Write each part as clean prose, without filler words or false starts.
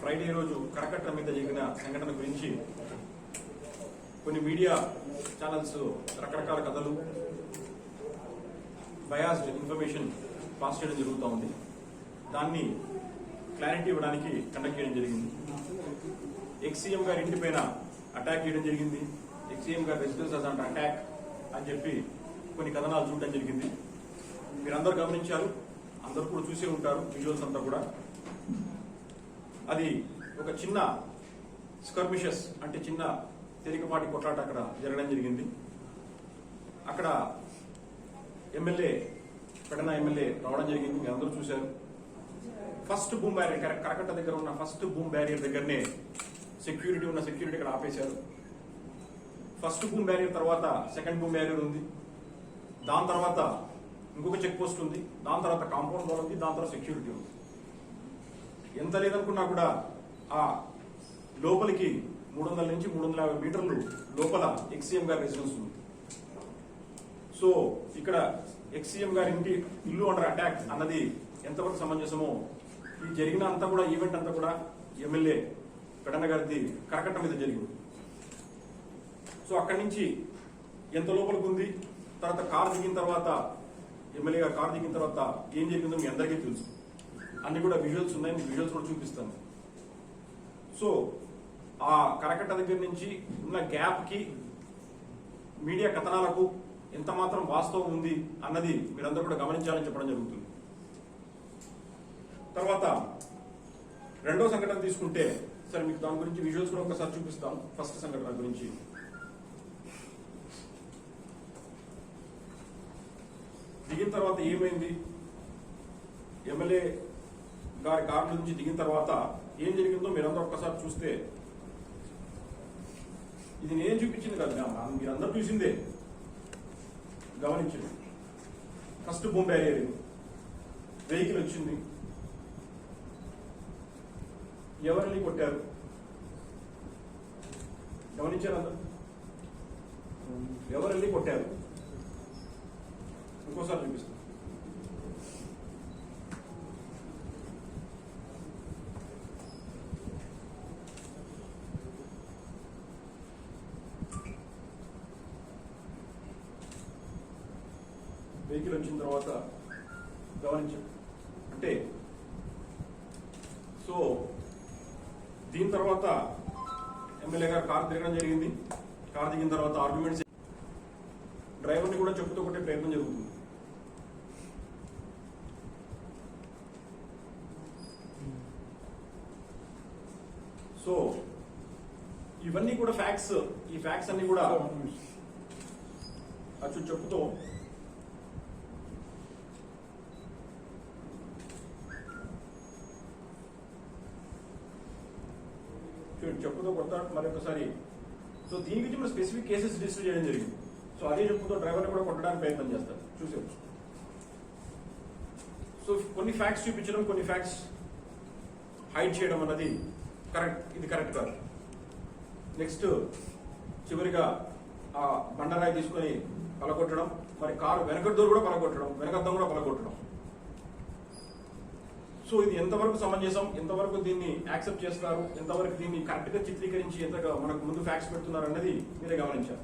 Friday రోజు కరకట్ట మీద జరిగిన సంఘటన గురించి కొన్ని మీడియా ఛానల్స్ రకరకాల కథలు, బయాస్డ్ ఇన్ఫర్మేషన్ పాస్ చేయడం జరుగుతూ ఉంది. దాన్ని క్లారిటీ ఇవ్వడానికి కండక్ట్ చేయడం జరిగింది. ఎక్స్-సీఎం గారి ఇంటి పైన అటాక్ చేయడం జరిగింది. ఎక్స్-సీఎం గారి రెసిడెన్స్ అంటే అటాక్ అని చెప్పి కొన్ని కథనాలు చూడడం జరిగింది. మీరందరూ గమనించారు, అందరూ కూడా చూసే ఉంటారు విజువల్స్ అంతా కూడా. అది ఒక చిన్న స్కర్మిషస్ అంటే చిన్న తేలికపాటి కొట్లాట అక్కడ జరగడం జరిగింది. అక్కడ ఎమ్మెల్యే పెడన ఎమ్మెల్యే రావడం జరిగింది, మీరు అందరూ చూశారు. ఫస్ట్ బూమ్ బ్యారియర్ కరకట్ట దగ్గర ఉన్న ఫస్ట్ బూమ్ బ్యారియర్ దగ్గరనే సెక్యూరిటీ ఇక్కడ ఆపేశారు. ఫస్ట్ బూమ్ బ్యారియర్ తర్వాత సెకండ్ బూమ్ బ్యారియర్ ఉంది, దాని తర్వాత ఇంకొక చెక్ పోస్ట్ ఉంది, దాని తర్వాత కాంపౌండ్ వాల్ ఉంది, దాని తర్వాత సెక్యూరిటీ ఉంది. ఎంత లేదనుకున్నా కూడా ఆ లోపలికి 300 నుంచి 350 మీటర్లు లోపల ఎక్స్-సీఎం గారి రెసిడెన్స్ ఉంది. సో ఇక్కడ ఎక్స్-సీఎం గారి ఇంటి ఇల్లు అండర్ అటాక్ అన్నది ఎంతవరకు సమంజసమో, ఈ జరిగిన అంతా కూడా ఈవెంట్ అంతా కూడా ఎమ్మెల్యే పెడన గారిది కరకట్ట మీద జరిగింది. సో అక్కడి నుంచి ఎంత లోపలికి ఉంది, తర్వాత కారు దిగిన తర్వాత ఎమ్మెల్యే గారు కారు దిగిన తర్వాత ఏం జరిగిందో మీ అందరికీ తెలుసు. అన్ని కూడా విజువల్స్ ఉన్నాయి, మీ విజువల్స్ కూడా చూపిస్తాను. సో ఆ కరకట్ట దగ్గర నుంచి ఉన్న గ్యాప్ కి మీడియా కథనాలకు ఎంత మాత్రం వాస్తవం ఉంది అన్నది మీరందరూ కూడా గమనించాలని చెప్పడం జరుగుతుంది. తర్వాత రెండో సంఘటన తీసుకుంటే, సరే మీకు దాని గురించి విజువల్స్ కూడా ఒకసారి చూపిస్తాను. ఫస్ట్ సంఘటన గురించి దిగిన తర్వాత ఏమైంది, ఎమ్మెల్యే గారి కారు నుంచి దిగిన తర్వాత ఏం జరిగిందో మీరందరూ ఒక్కసారి చూస్తే, ఇది నేను చూపించింది కదా, మీరందరూ చూసిందే, గమనించండి. ఫస్ట్ బూమ్ బ్యారియర్, వెహికల్ వచ్చింది, ఎవరిని కొట్టారు గమనించారు అందరూ, ఎవరిని కొట్టారు ఇంకోసారి చూపిస్తాను. వెహికల్ వచ్చిన తర్వాత గమనించాం అంటే, సో దీని తర్వాత ఎమ్మెల్యే గారు కారు దిగడం జరిగింది. కారు దిగిన తర్వాత ఆర్గ్యుమెంట్స్, డ్రైవర్ని కూడా చెప్పుతూ కొట్టే ప్రయత్నం జరుగుతుంది. సో ఇవన్నీ కూడా ఫ్యాక్ట్స్, ఈ ఫ్యాక్ట్స్ అన్ని కూడా అచ్చు చెప్పుతూ కొడతాడు మరొకసారి. సో దీని గురించి మనం స్పెసిఫిక్ కేసెస్ రిజిస్టర్ చేయడం జరిగింది. సో అదే చెప్పుతో డ్రైవర్ని కూడా కొట్టడానికి ప్రయత్నం చేస్తారు, చూసేవచ్చు. సో కొన్ని ఫ్యాక్ట్స్ చూపించడం, కొన్ని ఫ్యాక్ట్స్ హైడ్ చేయడం అన్నది కరెక్ట్, ఇది కరెక్ట్ కాదు. నెక్స్ట్ చివరిగా ఆ బండరాయి తీసుకొని పలగొట్టడం, మరి కారు వెనక డోర్ కూడా పలగొట్టడం, వెనకద్దం కూడా పలగొట్టడం. సో ఇది ఎంతవరకు సమంజసం, ఎంతవరకు దీన్ని యాక్సెప్ట్ చేస్తారు, ఎంతవరకు దీన్ని కరెక్ట్ గా చిత్రీకరించి ఎంతగా మనకు ముందు ఫ్యాక్ట్స్ పెడుతున్నారు అన్నది మీరే గమనించారు.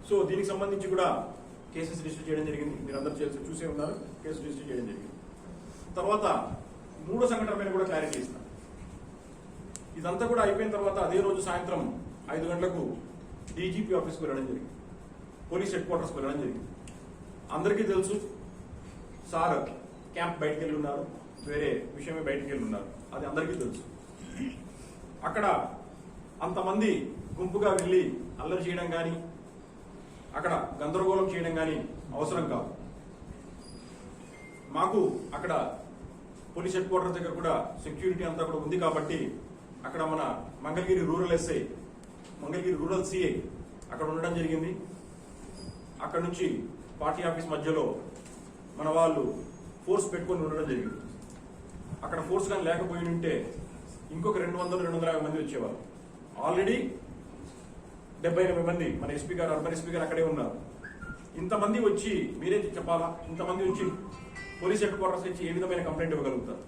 సో దీనికి సంబంధించి కూడా కేసెస్ రిజిస్టర్ చేయడం జరిగింది, మీరందరూ చూసే ఉన్నారు, కేసు రిజిస్టర్ చేయడం జరిగింది. తర్వాత మూడో సంఘటన పైన కూడా క్లారిటీ ఇస్తాను. ఇదంతా కూడా అయిపోయిన తర్వాత అదే రోజు సాయంత్రం 5 గంటలకు డీజీపీ ఆఫీస్కి వెళ్ళడం జరిగింది, పోలీస్ హెడ్ క్వార్టర్స్కి వెళ్ళడం జరిగింది. అందరికీ తెలుసు, సార్ క్యాంప్ బయటికి వెళ్ళి ఉన్నారు, వేరే విషయమే బయటికి వెళ్ళి ఉన్నారు, అది అందరికీ తెలుసు. అక్కడ అంతమంది గుంపుగా వెళ్ళి అల్లరి చేయడం కానీ, అక్కడ గందరగోళం చేయడం కానీ అవసరం కాదు. మాకు అక్కడ పోలీస్ హెడ్ క్వార్టర్స్ దగ్గర కూడా సెక్యూరిటీ అంతా కూడా ఉంది కాబట్టి అక్కడ మన Mangalagiri rural SI, Mangalagiri rural CI అక్కడ ఉండడం జరిగింది. అక్కడ నుంచి పార్టీ ఆఫీస్ మధ్యలో మన వాళ్ళు ఫోర్స్ పెట్టుకొని ఉండడం జరిగింది. అక్కడ ఫోర్స్ కానీ లేకపోయి ఉంటే ఇంకొక 200-250 మంది వచ్చేవారు. ఆల్రెడీ 70-80 మంది మన ఎస్పీ గారు, అర్బన్ ఎస్పీ గారు అక్కడే ఉన్నారు. ఇంతమంది వచ్చి మీరే చెప్పాలా? ఇంతమంది వచ్చి పోలీస్ హెడ్ క్వార్టర్స్ ఇచ్చి ఏ విధమైన కంప్లైంట్ ఇవ్వగలుగుతారు?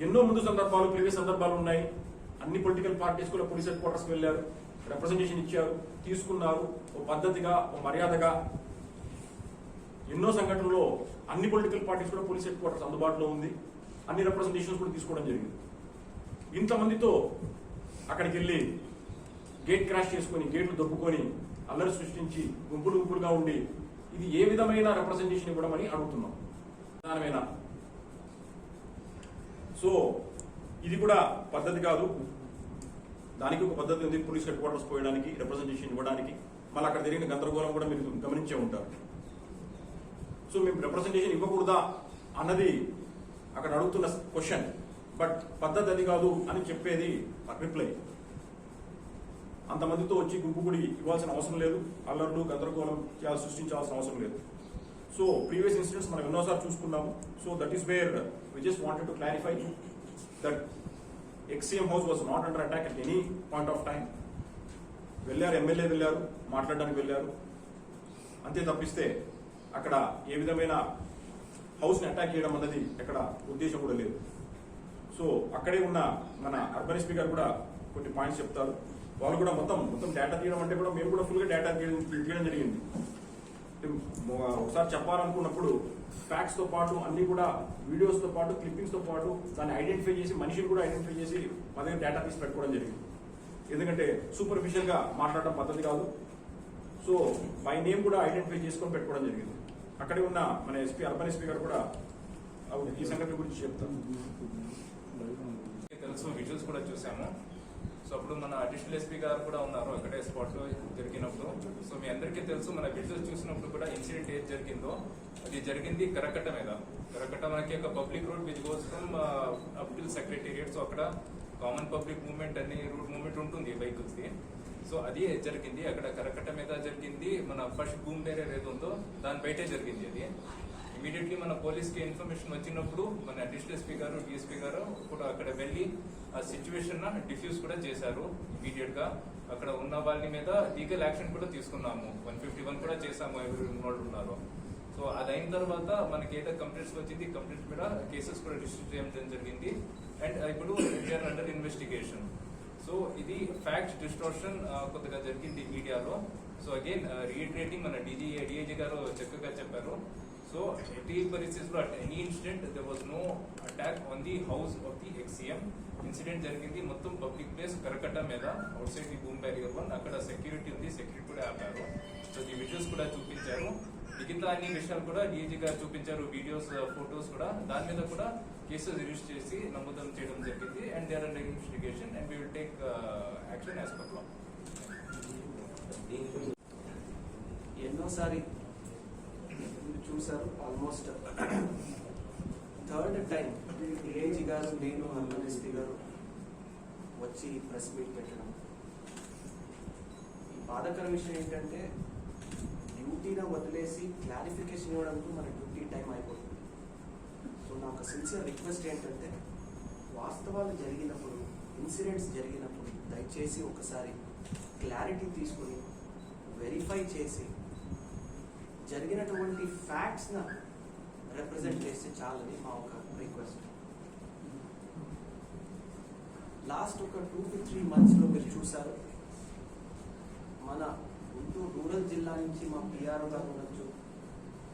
ఎన్నో ముందు సందర్భాలు, ప్రీవియస్ సందర్భాలు ఉన్నాయి. అన్ని పొలిటికల్ పార్టీస్ కూడా పోలీస్ హెడ్ క్వార్టర్స్కి వెళ్ళారు, రిప్రజెంటేషన్ ఇచ్చారు, తీసుకున్నారు. ఓ పద్ధతిగా, ఓ మర్యాదగా ఎన్నో సంఘటనలో అన్ని పొలిటికల్ పార్టీస్ కూడా పోలీస్ హెడ్ క్వార్టర్స్ అందుబాటులో ఉంది. అన్ని రిప్రజెంటేషన్స్ కూడా తీసుకోవడం జరిగింది. ఇంతమందితో అక్కడికి వెళ్ళి గేట్ క్రాష్ చేసుకొని, గేట్లు దొబ్బుకొని, అల్లరి సృష్టించి, గుంపులుగా ఉండి ఇది ఏ విధమైన రిప్రజెంటేషన్ ఇవ్వడమని అడుగుతున్నాం. ప్రధానమైన సో ఇది కూడా పద్ధతి కాదు. దానికి ఒక పద్ధతి ఉంది, పోలీస్ హెడ్ క్వార్టర్స్ పోయడానికి, రిప్రజెంటేషన్ ఇవ్వడానికి. మళ్ళీ అక్కడ జరిగిన గందరగోళం కూడా మీరు గమనించే ఉంటారు. సో మేము రిప్రజెంటేషన్ ఇవ్వకూడదా అన్నది అక్కడ అడుగుతున్న క్వశ్చన్. బట్ పద్ధతి అది కాదు అని చెప్పేది రిప్లై. అంతమందితో వచ్చి గుంపు గుడి ఇవ్వాల్సిన అవసరం లేదు, అల్లర్లు గందరగోళం సృష్టించాల్సిన అవసరం లేదు. సో ప్రీవియస్ ఇన్సిడెంట్స్ మనం ఎన్నోసార్లు చూసుకున్నాము. So that is where we just wanted to clarify that ex CM house was not under attack at any point of time. వెళ్ళారు, ఎమ్మెల్యే వెళ్ళారు, మాట్లాడడానికి వెళ్ళారు, అంతే తప్పిస్తే అక్కడ ఏ విధమైన హౌస్ని అటాక్ చేయడం అన్నది ఎక్కడ ఉద్దేశం కూడా లేదు. సో అక్కడే ఉన్న మన అర్బన్ ఎస్పీ గారు కూడా కొన్ని పాయింట్స్ చెప్తారు. వాళ్ళు కూడా మొత్తం డేటా తీయడం అంటే కూడా మేము కూడా ఫుల్గా డేటా తీయడం జరిగింది. ఒకసారి చెప్పాలనుకున్నప్పుడు ఫ్యాక్ట్స్తో పాటు అన్ని కూడా వీడియోస్తో పాటు క్లిప్పింగ్స్తో పాటు దాన్ని ఐడెంటిఫై చేసి, మనిషిని కూడా ఐడెంటిఫై చేసి మా దగ్గర డేటా తీసి పెట్టుకోవడం జరిగింది. ఎందుకంటే సూపర్ఫిషియల్గా మాట్లాడడం పద్ధతి కాదు. సో బై నేమ్ కూడా ఐడెంటిఫై చేసుకొని పెట్టుకోవడం జరిగింది. అక్కడే ఉన్న మన ఎస్పీ, అర్బన్ ఎస్పీ గారు కూడా ఈ సంఘటన గురించి చెప్తారు. తెలుసు, విజువల్స్ కూడా చూసాము. సో అప్పుడు మన అడిషనల్ ఎస్పీ గారు కూడా ఉన్నారు అక్కడే స్పాట్ లో జరిగినప్పుడు. సో మీ అందరికీ తెలుసు, మన విజువల్స్ చూసినప్పుడు కూడా ఇన్సిడెంట్ ఏది జరిగిందో అది జరిగింది కరకట్ట మీద. కరకట్ట మనకి ఒక public road which goes from up till secretariat. So అక్కడ కామన్ పబ్లిక్ మూవ్మెంట్ అన్ని రూట్ మూవ్మెంట్ ఉంటుంది వెహికల్స్ ది. సో అది జరిగింది అక్కడ కరకట్ట మీద జరిగింది. మన ఫస్ట్ బూమ్ బేరియర్ ఏదో ఉందో దాని బయటే జరిగింది అది. ఇమీడియట్లీ మన పోలీస్ కి ఇన్ఫర్మేషన్ వచ్చినప్పుడు మన అడిషనల్ ఎస్పీ గారు, డిఎస్పీ గారు కూడా అక్కడ వెళ్ళి ఆ సిచ్యువేషన్ డిఫ్యూజ్ కూడా చేశారు. ఇమీడియట్ గా అక్కడ ఉన్న వాళ్ళ మీద లీగల్ యాక్షన్ కూడా తీసుకున్నాము. 151 కూడా చేసాము ఎవరు ఇన్వాల్వ్ ఉన్నారు. సో అది అయిన తర్వాత మనకి ఏదో కంప్లైంట్స్ వచ్చింది, కంప్లైంట్స్ మీద కేసెస్ కూడా రిజిస్టర్ చేయడం జరిగింది. అండ్ ఇప్పుడు వీఆర్ అండర్ ఇన్వెస్టిగేషన్. సో ఇది ఫ్యాక్ట్ డిస్టోర్షన్ కొద్దిగా జరిగింది మీడియాలో. సో అగైన్ రీఇటరేటింగ్ మన డిఐజీ గారు చక్కగా చెప్పారు. సో ఎట్టి పరిస్థితుల్లో at any incident there was no attack on the house of the ex CM. Incident జరిగింది మొత్తం పబ్లిక్ ప్లేస్ కరకట్ట మీద, outside the boom barrier 1. అక్కడ సెక్యూరిటీ ఉంది, సెక్యూరిటీ కూడా ఆపారు. సో ది విజువల్స్ కూడా చూపించారు. మిగతా అన్ని విషయాలు కూడా డిఐజీ గారు చూపించారు, వీడియోస్, ఫొటోస్ కూడా. దాని మీద కూడా కేసెస్ రిజిస్టర్ చేసి నమోదం చేయడం జరిగింది. And they are under investigation and we will take action as per law. ఎన్నోసారి చూసారు, ఆల్మోస్ట్ థర్డ్ టైం డిఐజీ గారు, నేను, అర్బన్ ఎస్పీ గారు వచ్చి ప్రెస్ మీట్ పెట్టడం. ఈ బాధాకర విషయం ఏంటంటే డ్యూటీని వదిలేసి క్లారిఫికేషన్ ఇవ్వడానికి మన డ్యూటీ టైం అయిపోతుంది. సో నా ఒక సిన్సియర్ రిక్వెస్ట్ ఏంటంటే వాస్తవాలు జరిగినప్పుడు, ఇన్సిడెంట్స్ జరిగినప్పుడు దయచేసి ఒకసారి క్లారిటీ తీసుకుని వెరిఫై చేసి జరిగినటువంటి ఫ్యాక్ట్స్ని రిప్రజెంట్ చేస్తే చాలని మా ఒక రిక్వెస్ట్. లాస్ట్ ఒక 2 to 3 monthsలో మీరు చూసారు, మన గుంటూరు రూరల్ జిల్లా నుంచి మా పిఆర్ఓ గారు ఉండొచ్చు,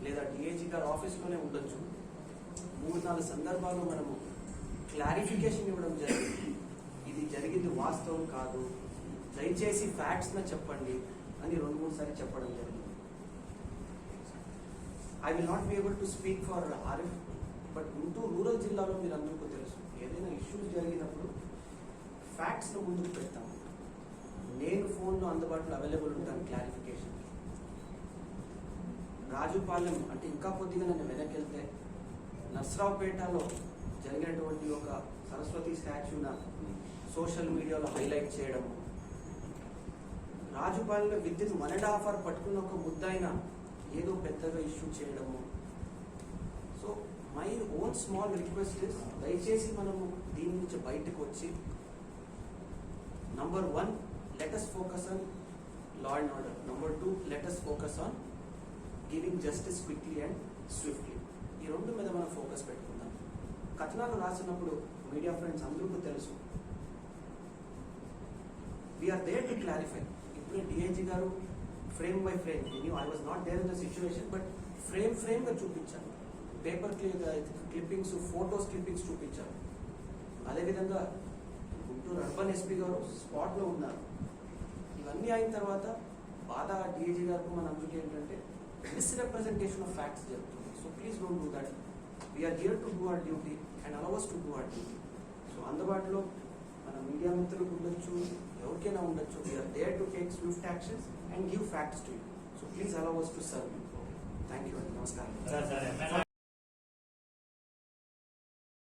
లేదా డిఐజీ గారు ఆఫీస్లోనే ఉండొచ్చు, 3-4 సందర్భాల్లో మనము క్లారిఫికేషన్ ఇవ్వడం జరిగింది. ఇది జరిగింది వాస్తవం కాదు, దయచేసి ఫ్యాక్ట్స్ని చెప్పండి అని 2-3 సార్లు చెప్పడం జరిగింది. I will not be able to speak for Arif, but Guntur rural జిల్లాలో మీరు అందరికీ తెలుసు, ఏదైనా ఇష్యూస్ జరిగినప్పుడు ఫ్యాక్ట్స్ను ముందుకు పెడతాము. నేను ఫోన్లో అందుబాటులో అవైలబుల్ ఉంటాను క్లారిఫికేషన్. రాజుపాలెం అంటే ఇంకా కొద్దిగా నన్ను వెనకెళ్తే నర్సరావుపేటలో జరిగినటువంటి ఒక సరస్వతి స్టాచ్యూన సోషల్ మీడియాలో హైలైట్ చేయడము, రాజుపాలెంలో విత్ ఇన్ 1.5 hour పట్టుకున్న ఒక ముద్దాయిన ఏదో పెద్దగా ఇష్యూ చేయడము. So my own small request is, దయచేసి మనము దీని నుంచి బయటకు వచ్చి Number one, let us focus on law and order. Number two, let us focus on giving justice quickly and swiftly. ఈ రెండు మీద మనం ఫోకస్ పెట్టుకుందాం. కథనాలు రాసినప్పుడు మీడియా ఫ్రెండ్స్ అందరికీ తెలుసు, వీఆర్ దేర్ టు క్లారిఫై. ఇప్పుడే డిఐజీ గారు frame by frame, I was not there in the situation, but frame గా చూపించాను. పేపర్ క్లిప్పింగ్స్, ఫోటోస్ క్లిప్పింగ్స్ చూపించారు. అదేవిధంగా గుంటూరు అర్బన్ ఎస్పీ గారు స్పాట్లో ఉన్నారు. ఇవన్నీ అయిన తర్వాత బాధ డిఐజీ గారికి మన అందుకే ఏంటంటే మిస్రిప్రజెంటేషన్ ఆఫ్ ఫ్యాక్ట్స్ జరుగుతుంది. So please don't do that. We're here to do our duty and allow us to do our duty. So అందుబాటులో మన మీడియా మిత్రులకు ఉండొచ్చు, ఎవరికైనా ఉండొచ్చు. We're there to take swift actions and give facts to you. So please allow us to serve you. Thank you అండి. నమస్కారం.